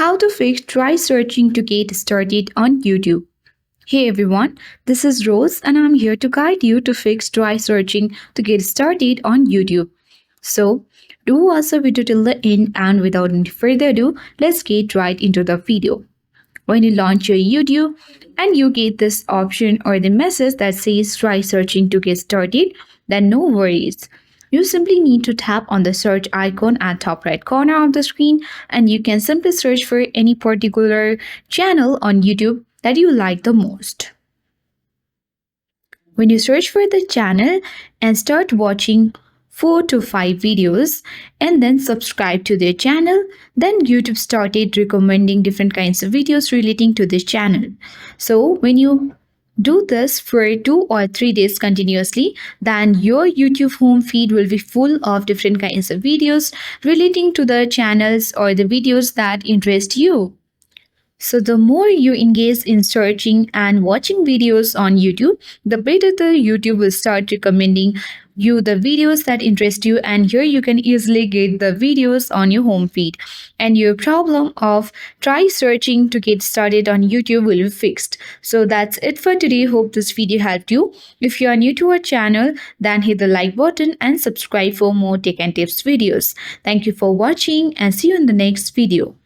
How to fix try searching to get started on YouTube. Hey everyone, this is Rose and I'm here to guide you to fix try searching to get started on YouTube. So, do watch the video till the end and without any further ado, let's get right into the video. When you launch your YouTube and you get this option or the message that says try searching to get started, then no worries. You simply need to tap on the search icon at top right corner of the screen and you can simply search for any particular channel on YouTube that you like the most. When you search for the channel and start watching 4 to 5 videos and then subscribe to their channel, then YouTube started recommending different kinds of videos relating to this channel. So when you do this for 2 or 3 days continuously, then your YouTube home feed will be full of different kinds of videos relating to the channels or the videos that interest you. So the more you engage in searching and watching videos on YouTube, the better the YouTube will start recommending you the videos that interest you, and here you can easily get the videos on your home feed and your problem of try searching to get started on YouTube will be fixed. So that's it for today. Hope this video helped you. If you are new to our channel, then hit the like button and subscribe for more tech and tips videos. Thank you for watching and see you in the next video.